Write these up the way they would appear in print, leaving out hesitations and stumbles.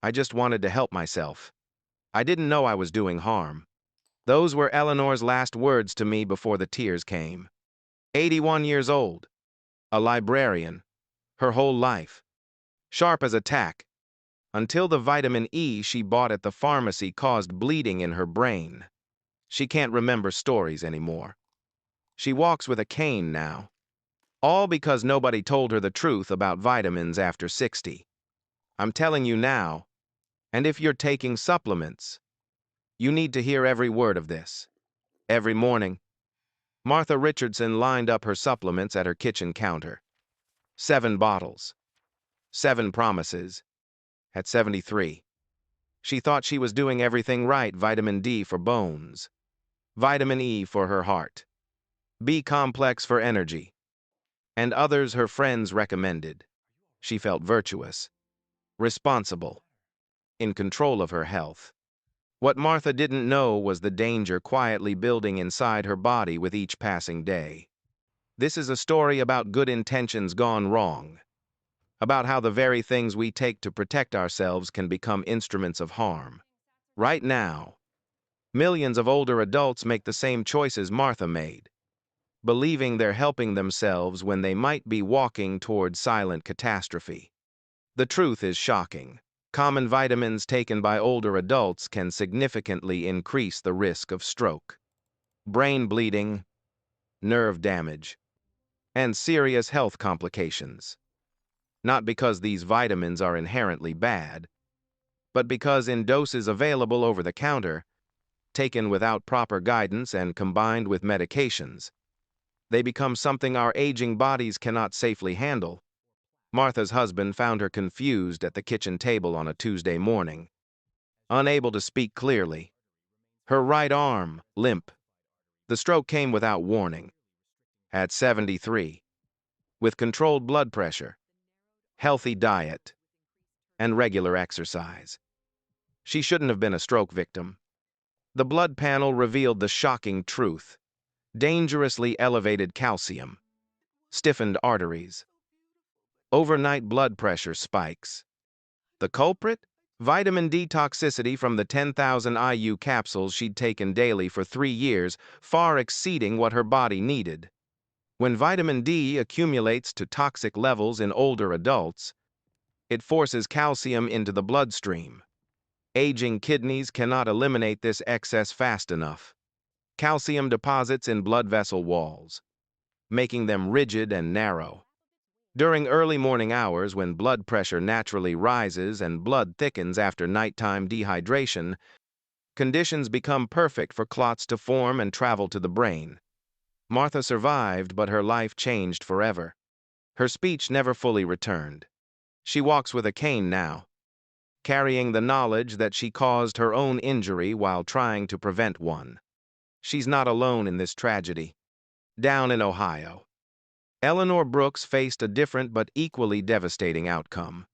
I just wanted to help myself. I didn't know I was doing harm. Those were Eleanor's last words to me before the tears came. 81 years old. A librarian. Her whole life. Sharp as a tack. Until the vitamin E she bought at the pharmacy caused bleeding in her brain. She can't remember stories anymore. She walks with a cane now. All because nobody told her the truth about vitamins after 60. I'm telling you now, and if you're taking supplements, you need to hear every word of this. Every morning, Martha Richardson lined up her supplements at her kitchen counter. 7 bottles. 7 promises. At 73. She thought she was doing everything right: vitamin D for bones, vitamin E for her heart, B-complex for energy, and others her friends recommended. She felt virtuous, responsible, in control of her health. What Martha didn't know was the danger quietly building inside her body with each passing day. This is a story about good intentions gone wrong, about how the very things we take to protect ourselves can become instruments of harm. Right now, millions of older adults make the same choices Martha made, believing they're helping themselves when they might be walking toward silent catastrophe. The truth is shocking. Common vitamins taken by older adults can significantly increase the risk of stroke, brain bleeding, nerve damage, and serious health complications. Not because these vitamins are inherently bad, but because in doses available over the counter, taken without proper guidance and combined with medications, they become something our aging bodies cannot safely handle. Martha's husband found her confused at the kitchen table on a Tuesday morning, unable to speak clearly, her right arm limp. The stroke came without warning. At 73, with controlled blood pressure, healthy diet, and regular exercise. She shouldn't have been a stroke victim. The blood panel revealed the shocking truth: dangerously elevated calcium, stiffened arteries, overnight blood pressure spikes. The culprit? Vitamin D toxicity from the 10,000 IU capsules she'd taken daily for 3 years, far exceeding what her body needed. When vitamin D accumulates to toxic levels in older adults, it forces calcium into the bloodstream. Aging kidneys cannot eliminate this excess fast enough. Calcium deposits in blood vessel walls, making them rigid and narrow. During early morning hours, when blood pressure naturally rises and blood thickens after nighttime dehydration, conditions become perfect for clots to form and travel to the brain. Martha survived, but her life changed forever. Her speech never fully returned. She walks with a cane now, carrying the knowledge that she caused her own injury while trying to prevent one. She's not alone in this tragedy. Down in Ohio, Eleanor Brooks faced a different but equally devastating outcome.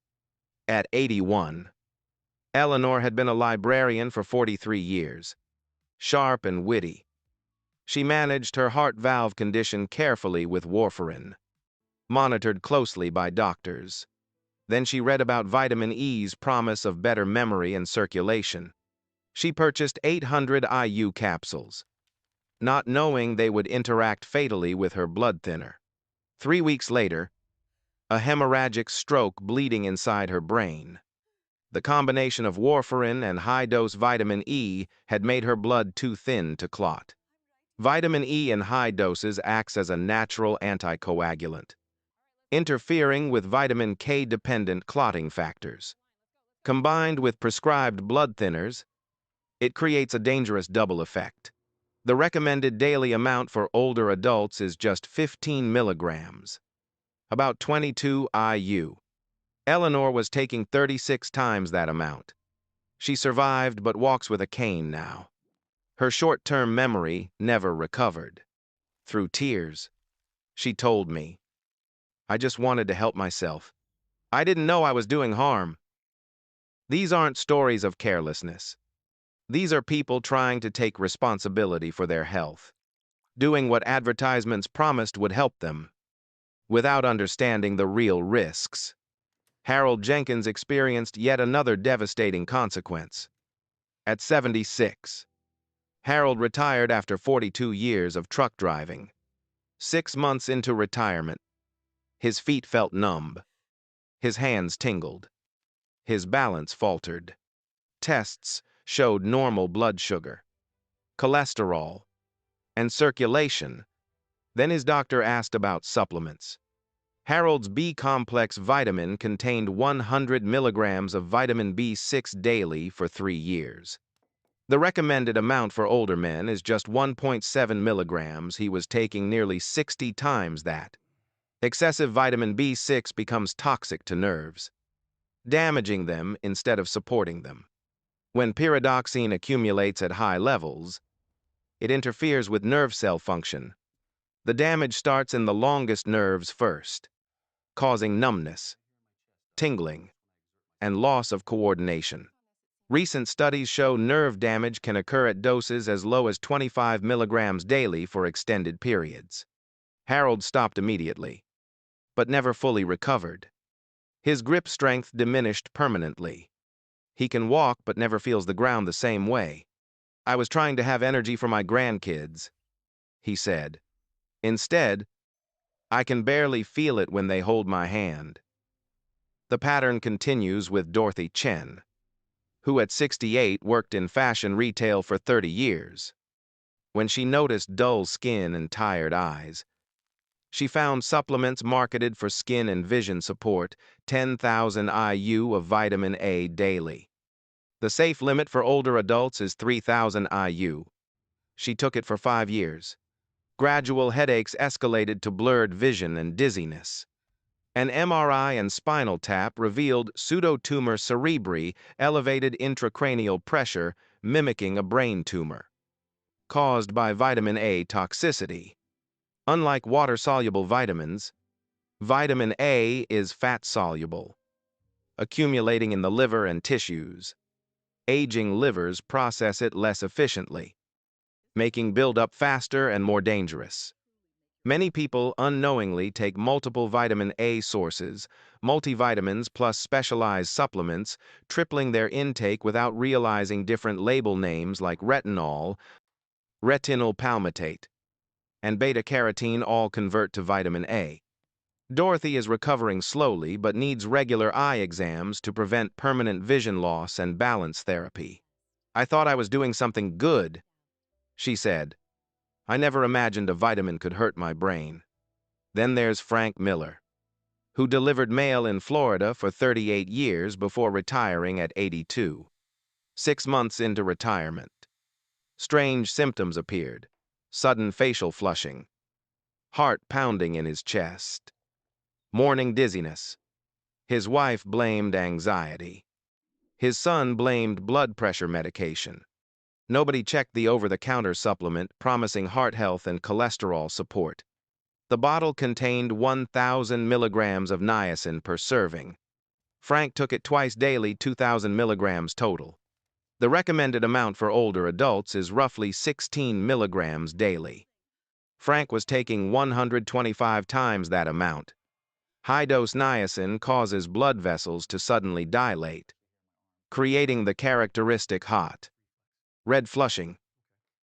At 81, Eleanor had been a librarian for 43 years. Sharp and witty, she managed her heart valve condition carefully with warfarin, monitored closely by doctors. Then she read about vitamin E's promise of better memory and circulation. She purchased 800 IU capsules, not knowing they would interact fatally with her blood thinner. 3 weeks later, a hemorrhagic stroke bleeding inside her brain. The combination of warfarin and high-dose vitamin E had made her blood too thin to clot. Vitamin E in high doses acts as a natural anticoagulant, interfering with vitamin K-dependent clotting factors. Combined with prescribed blood thinners, it creates a dangerous double effect. The recommended daily amount for older adults is just 15 milligrams, about 22 IU. Eleanor was taking 36 times that amount. She survived but walks with a cane now. Her short-term memory never recovered. Through tears, she told me, "I just wanted to help myself. I didn't know I was doing harm." These aren't stories of carelessness. These are people trying to take responsibility for their health, doing what advertisements promised would help them, without understanding the real risks. Harold Jenkins experienced yet another devastating consequence. At 76, Harold retired after 42 years of truck driving. 6 months into retirement, his feet felt numb. His hands tingled. His balance faltered. Tests showed normal blood sugar, cholesterol, and circulation. Then his doctor asked about supplements. Harold's B-complex vitamin contained 100 milligrams of vitamin B6 daily for 3 years. The recommended amount for older men is just 1.7 milligrams. He was taking nearly 60 times that. Excessive vitamin B6 becomes toxic to nerves, damaging them instead of supporting them. When pyridoxine accumulates at high levels, it interferes with nerve cell function. The damage starts in the longest nerves first, causing numbness, tingling, and loss of coordination. Recent studies show nerve damage can occur at doses as low as 25 milligrams daily for extended periods. Harold stopped immediately, but never fully recovered. His grip strength diminished permanently. He can walk but never feels the ground the same way. "I was trying to have energy for my grandkids," he said. "Instead, I can barely feel it when they hold my hand." The pattern continues with Dorothy Chen, who at 68 worked in fashion retail for 30 years. When she noticed dull skin and tired eyes, she found supplements marketed for skin and vision support, 10,000 IU of vitamin A daily. The safe limit for older adults is 3,000 IU. She took it for 5 years. Gradual headaches escalated to blurred vision and dizziness. An MRI and spinal tap revealed pseudotumor cerebri, elevated intracranial pressure, mimicking a brain tumor, caused by vitamin A toxicity. Unlike water-soluble vitamins, vitamin A is fat-soluble, accumulating in the liver and tissues. Aging livers process it less efficiently, making buildup faster and more dangerous. Many people unknowingly take multiple vitamin A sources, multivitamins plus specialized supplements, tripling their intake without realizing different label names like retinol, retinyl palmitate, and beta-carotene all convert to vitamin A. Dorothy is recovering slowly but needs regular eye exams to prevent permanent vision loss and balance therapy. "I thought I was doing something good," she said. "I never imagined a vitamin could hurt my brain." Then there's Frank Miller, who delivered mail in Florida for 38 years before retiring at 82. 6 months into retirement, strange symptoms appeared: sudden facial flushing, heart pounding in his chest, morning dizziness. His wife blamed anxiety. His son blamed blood pressure medication. Nobody checked the over-the-counter supplement promising heart health and cholesterol support. The bottle contained 1,000 milligrams of niacin per serving. Frank took it twice daily, 2,000 milligrams total. The recommended amount for older adults is roughly 16 milligrams daily. Frank was taking 125 times that amount. High-dose niacin causes blood vessels to suddenly dilate, creating the characteristic hot, red flushing.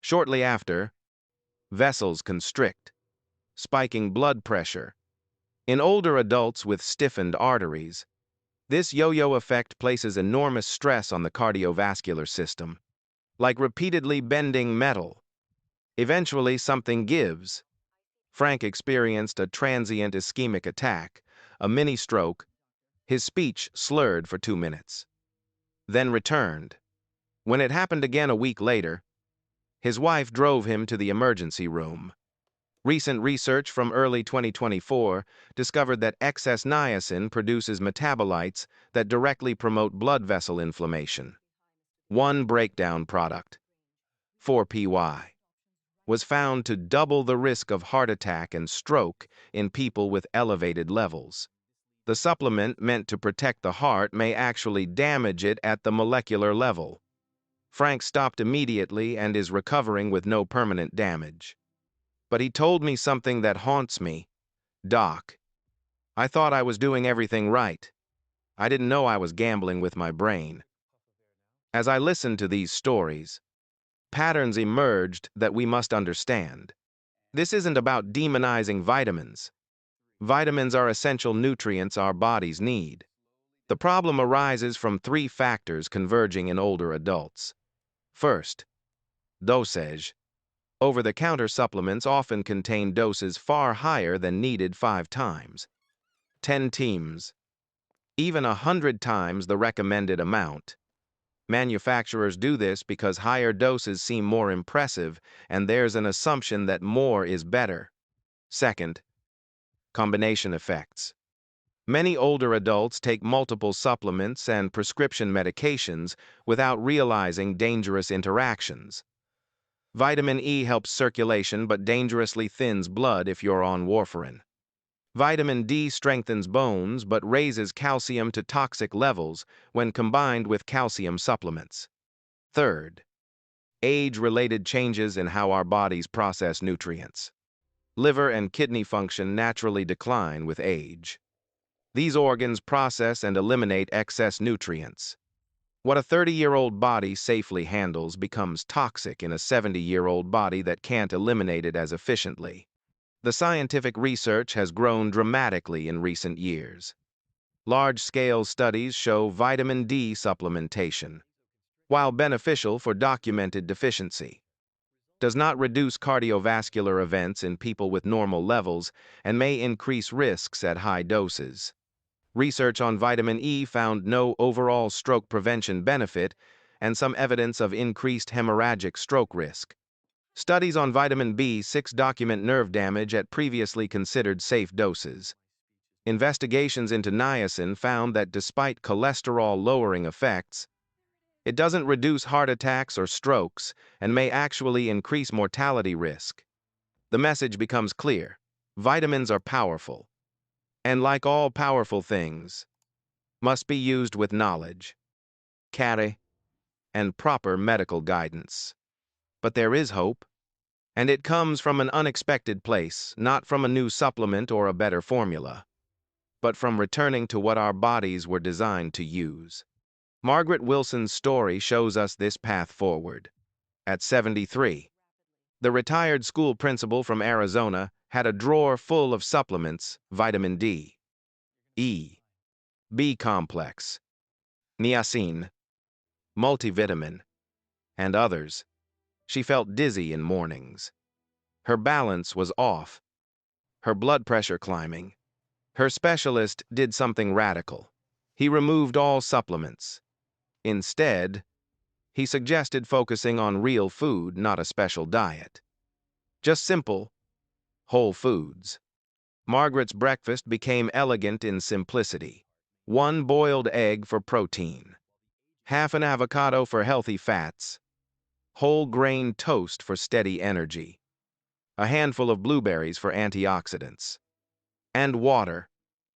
Shortly after, vessels constrict, spiking blood pressure. In older adults with stiffened arteries, this yo-yo effect places enormous stress on the cardiovascular system, like repeatedly bending metal. Eventually, something gives. Frank experienced a transient ischemic attack, a mini-stroke. His speech slurred for 2 minutes, then returned. When it happened again a week later, his wife drove him to the emergency room. Recent research from early 2024 discovered that excess niacin produces metabolites that directly promote blood vessel inflammation. One breakdown product, 4-PY, was found to double the risk of heart attack and stroke in people with elevated levels. The supplement meant to protect the heart may actually damage it at the molecular level. Frank stopped immediately and is recovering with no permanent damage. "But he told me something that haunts me. Doc, I thought I was doing everything right." I didn't know I was gambling with my brain. As I listened to these stories, patterns emerged that we must understand. This isn't about demonizing vitamins. Vitamins are essential nutrients our bodies need. The problem arises from three factors converging in older adults. First, dosage. Over-the-counter supplements often contain doses far higher than needed 5 times, 10 times, even 100 times the recommended amount. Manufacturers do this because higher doses seem more impressive, and there's an assumption that more is better. Second, combination effects. Many older adults take multiple supplements and prescription medications without realizing dangerous interactions. Vitamin E helps circulation but dangerously thins blood if you're on warfarin. Vitamin D strengthens bones but raises calcium to toxic levels when combined with calcium supplements. Third, age-related changes in how our bodies process nutrients. Liver and kidney function naturally decline with age. These organs process and eliminate excess nutrients. What a 30-year-old body safely handles becomes toxic in a 70-year-old body that can't eliminate it as efficiently. The scientific research has grown dramatically in recent years. Large-scale studies show vitamin D supplementation, while beneficial for documented deficiency, does not reduce cardiovascular events in people with normal levels and may increase risks at high doses. Research on vitamin E found no overall stroke prevention benefit and some evidence of increased hemorrhagic stroke risk. Studies on vitamin B6 document nerve damage at previously considered safe doses. Investigations into niacin found that despite cholesterol-lowering effects, it doesn't reduce heart attacks or strokes and may actually increase mortality risk. The message becomes clear. Vitamins are powerful, and like all powerful things, must be used with knowledge, care, and proper medical guidance. But there is hope, and it comes from an unexpected place, not from a new supplement or a better formula, but from returning to what our bodies were designed to use. Margaret Wilson's story shows us this path forward. At 73, the retired school principal from Arizona had a drawer full of supplements, vitamin D, E, B complex, niacin, multivitamin, and others. She felt dizzy in mornings. Her balance was off, her blood pressure climbing. Her specialist did something radical. He removed all supplements. Instead, he suggested focusing on real food, not a special diet. Just simple, whole foods. Margaret's breakfast became elegant in simplicity. 1 boiled egg for protein, half an avocado for healthy fats, whole grain toast for steady energy, a handful of blueberries for antioxidants, and water,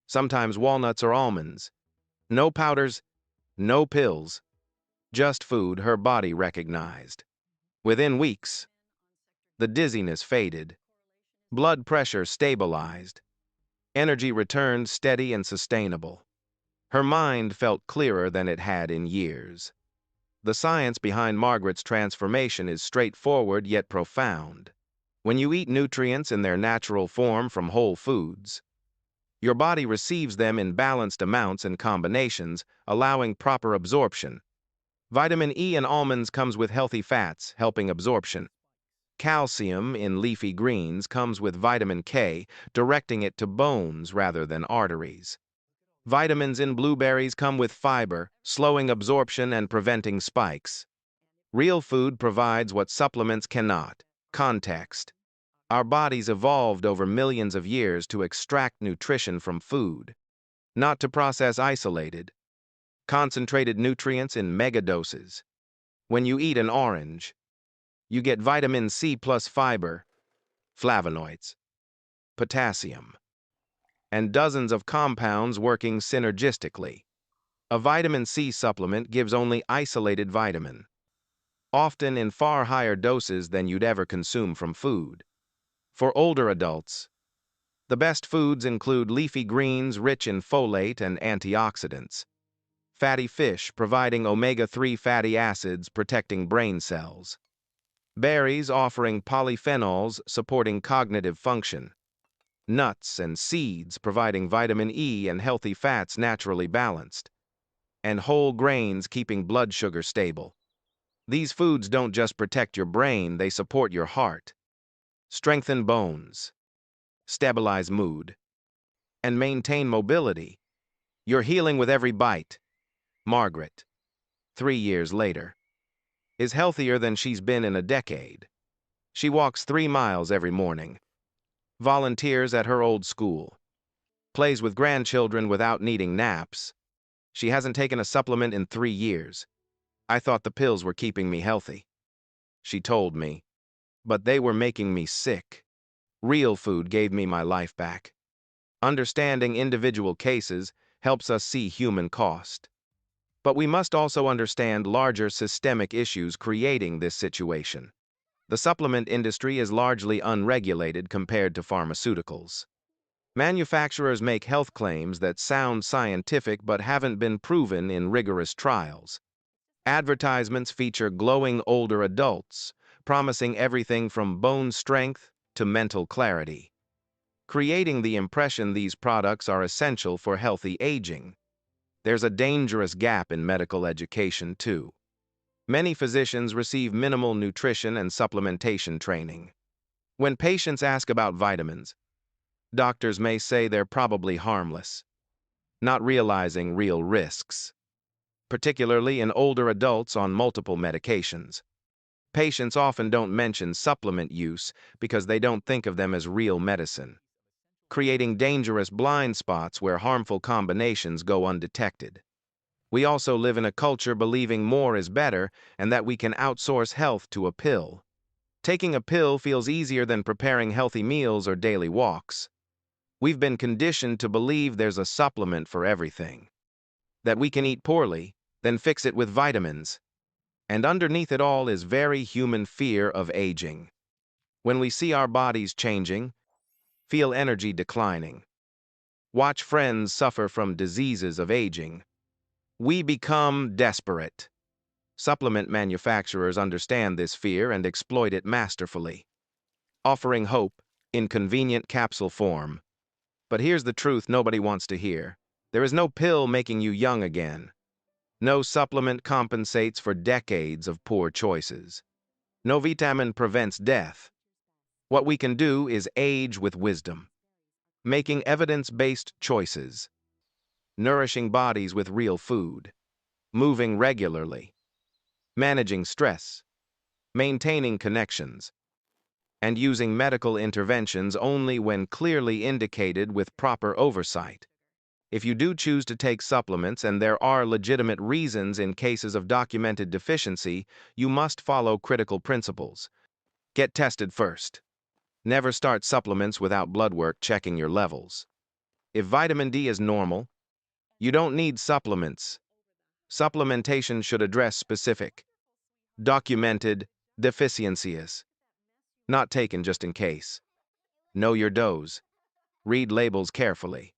sometimes walnuts or almonds. No powders, no pills, just food her body recognized. Within weeks, the dizziness faded, blood pressure stabilized, energy returned steady and sustainable. Her mind felt clearer than it had in years. The science behind Margaret's transformation is straightforward yet profound. When you eat nutrients in their natural form from whole foods, your body receives them in balanced amounts and combinations, allowing proper absorption. Vitamin E in almonds comes with healthy fats, helping absorption. Calcium in leafy greens comes with vitamin K, directing it to bones rather than arteries. Vitamins in blueberries come with fiber, slowing absorption and preventing spikes. Real food provides what supplements cannot: context. Our bodies evolved over millions of years to extract nutrition from food, not to process isolated, concentrated nutrients in megadoses. When you eat an orange, you get vitamin C plus fiber, flavonoids, potassium, and dozens of compounds working synergistically. A vitamin C supplement gives only isolated vitamin, often in far higher doses than you'd ever consume from food. For older adults, the best foods include leafy greens rich in folate and antioxidants. Fatty fish providing omega-3 fatty acids protecting brain cells. Berries offering polyphenols supporting cognitive function. Nuts and seeds providing vitamin E and healthy fats naturally balanced. And whole grains keeping blood sugar stable. These foods don't just protect your brain, they support your heart, strengthen bones, stabilize mood, and maintain mobility. You're healing with every bite. Margaret, 3 years later, is healthier than she's been in a decade. She walks 3 miles every morning, volunteers at her old school, plays with grandchildren without needing naps. She hasn't taken a supplement in 3 years. I thought the pills were keeping me healthy. She told me, but they were making me sick. Real food gave me my life back. Understanding individual cases helps us see human cost. But we must also understand larger systemic issues creating this situation. The supplement industry is largely unregulated compared to pharmaceuticals. Manufacturers make health claims that sound scientific but haven't been proven in rigorous trials. Advertisements feature glowing older adults, promising everything from bone strength to mental clarity, creating the impression these products are essential for healthy aging. There's a dangerous gap in medical education, too. Many physicians receive minimal nutrition and supplementation training. When patients ask about vitamins, doctors may say they're probably harmless, not realizing real risks, particularly in older adults on multiple medications. Patients often don't mention supplement use because they don't think of them as real medicine, creating dangerous blind spots where harmful combinations go undetected. We also live in a culture believing more is better and that we can outsource health to a pill. Taking a pill feels easier than preparing healthy meals or daily walks. We've been conditioned to believe there's a supplement for everything, that we can eat poorly, then fix it with vitamins. And underneath it all is very human fear of aging. When we see our bodies changing, feel energy declining, watch friends suffer from diseases of aging, we become desperate. Supplement manufacturers understand this fear and exploit it masterfully, offering hope in convenient capsule form. But here's the truth nobody wants to hear. There is no pill making you young again. No supplement compensates for decades of poor choices. No vitamin prevents death. What we can do is age with wisdom, making evidence-based choices, nourishing bodies with real food, moving regularly, managing stress, maintaining connections, and using medical interventions only when clearly indicated with proper oversight. If you do choose to take supplements and there are legitimate reasons in cases of documented deficiency, you must follow critical principles. Get tested first. Never start supplements without blood work checking your levels. If vitamin D is normal, you don't need supplements. Supplementation should address specific, documented deficiencies, not taken just in case. Know your dose. Read labels carefully.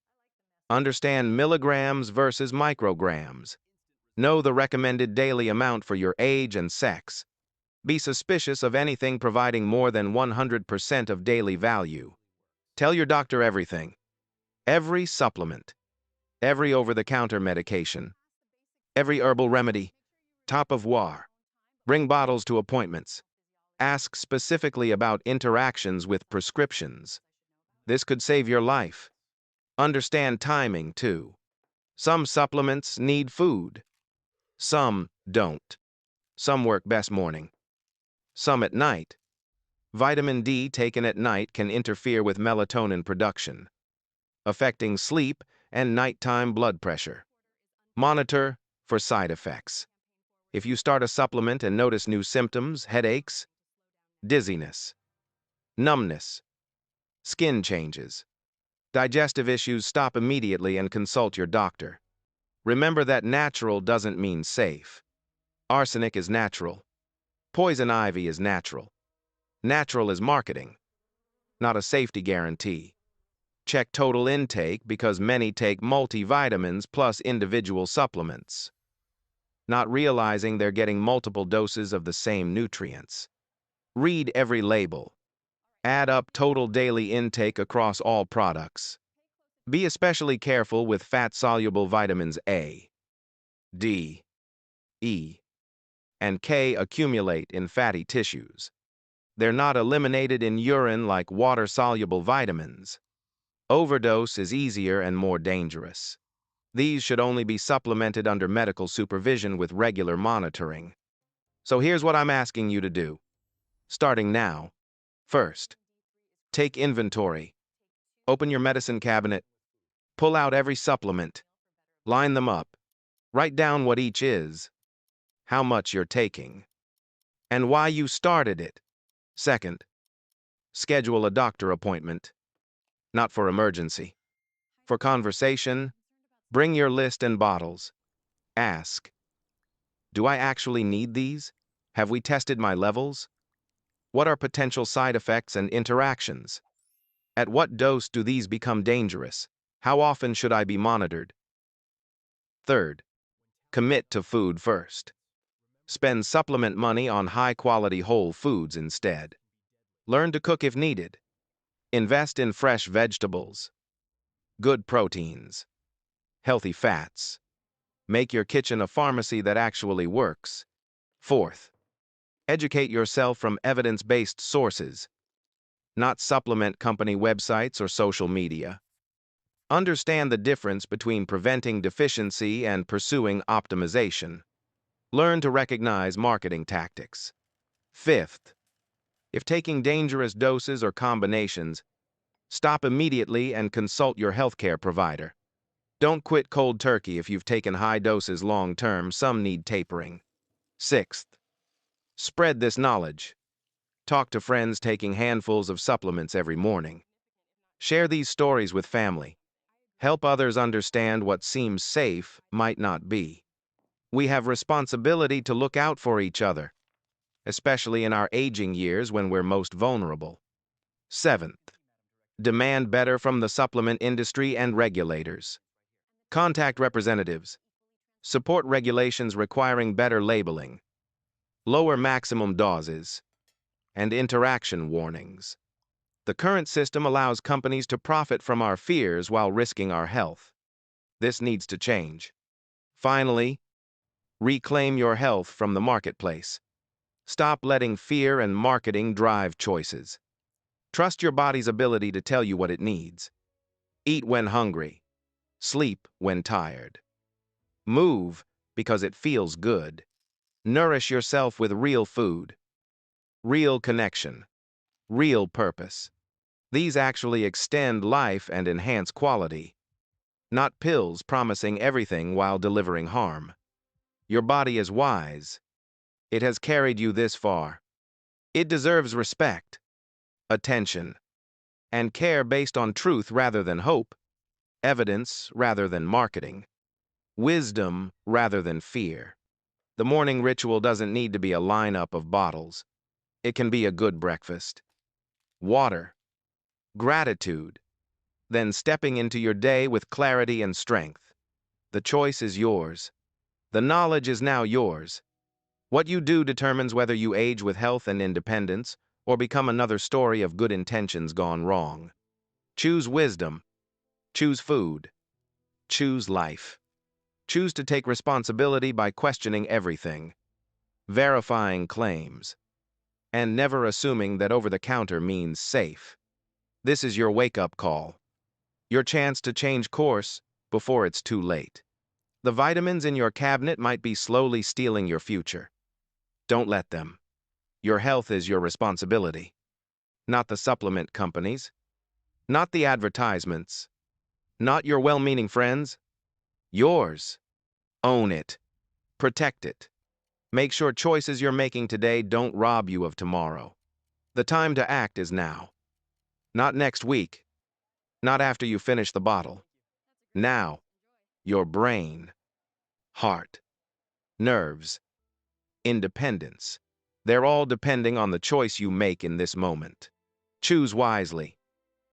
Understand milligrams versus micrograms. Know the recommended daily amount for your age and sex. Be suspicious of anything providing more than 100% of daily value. Tell your doctor everything. Every supplement, every over-the-counter medication, every herbal remedy, top of war. Bring bottles to appointments. Ask specifically about interactions with prescriptions. This could save your life. Understand timing, too. Some supplements need food. Some don't. Some work best morning. Some at night. Vitamin D taken at night can interfere with melatonin production, affecting sleep and nighttime blood pressure. Monitor for side effects. If you start a supplement and notice new symptoms, headaches, dizziness, numbness, skin changes, digestive issues, stop immediately and consult your doctor. Remember that natural doesn't mean safe. Arsenic is natural. Poison ivy is natural. Natural is marketing, not a safety guarantee. Check total intake because many take multivitamins plus individual supplements, not realizing they're getting multiple doses of the same nutrients. Read every label. Add up total daily intake across all products. Be especially careful with fat-soluble vitamins A, D, E, and K accumulate in fatty tissues. They're not eliminated in urine like water-soluble vitamins. Overdose is easier and more dangerous. These should only be supplemented under medical supervision with regular monitoring. So here's what I'm asking you to do. Starting now. First, take inventory. Open your medicine cabinet. Pull out every supplement. Line them up. Write down what each is, how much you're taking, and why you started it. Second, schedule a doctor appointment. Not for emergency. For conversation, bring your list and bottles. Ask, do I actually need these? Have we tested my levels? What are potential side effects and interactions? At what dose do these become dangerous? How often should I be monitored? Third, commit to food first. Spend supplement money on high-quality whole foods instead. Learn to cook if needed. Invest in fresh vegetables, good proteins, healthy fats. Make your kitchen a pharmacy that actually works. Fourth, educate yourself from evidence-based sources, not supplement company websites or social media. Understand the difference between preventing deficiency and pursuing optimization. Learn to recognize marketing tactics. Fifth, if taking dangerous doses or combinations, stop immediately and consult your healthcare provider. Don't quit cold turkey if you've taken high doses long-term. Some need tapering. Sixth, spread this knowledge. Talk to friends taking handfuls of supplements every morning. Share these stories with family. Help others understand what seems safe might not be. We have responsibility to look out for each other, especially in our aging years when we're most vulnerable. Seventh, demand better from the supplement industry and regulators. Contact representatives. Support regulations requiring better labeling, lower maximum doses, and interaction warnings. The current system allows companies to profit from our fears while risking our health. This needs to change. Finally, reclaim your health from the marketplace. Stop letting fear and marketing drive choices. Trust your body's ability to tell you what it needs. Eat when hungry. Sleep when tired. Move because it feels good. Nourish yourself with real food, real connection, real purpose. These actually extend life and enhance quality, not pills promising everything while delivering harm. Your body is wise. It has carried you this far. It deserves respect, attention, and care based on truth rather than hope, evidence rather than marketing, wisdom rather than fear. The morning ritual doesn't need to be a lineup of bottles. It can be a good breakfast, water, gratitude, then stepping into your day with clarity and strength. The choice is yours. The knowledge is now yours. What you do determines whether you age with health and independence or become another story of good intentions gone wrong. Choose wisdom. Choose food. Choose life. Choose to take responsibility by questioning everything, verifying claims, and never assuming that over-the-counter means safe. This is your wake-up call. Your chance to change course before it's too late. The vitamins in your cabinet might be slowly stealing your future. Don't let them. Your health is your responsibility. Not the supplement companies. Not the advertisements. Not your well-meaning friends. Yours. Own it. Protect it. Make sure choices you're making today don't rob you of tomorrow. The time to act is now. Not next week. Not after you finish the bottle. Now. Your brain, heart, nerves, independence. They're all depending on the choice you make in this moment. Choose wisely.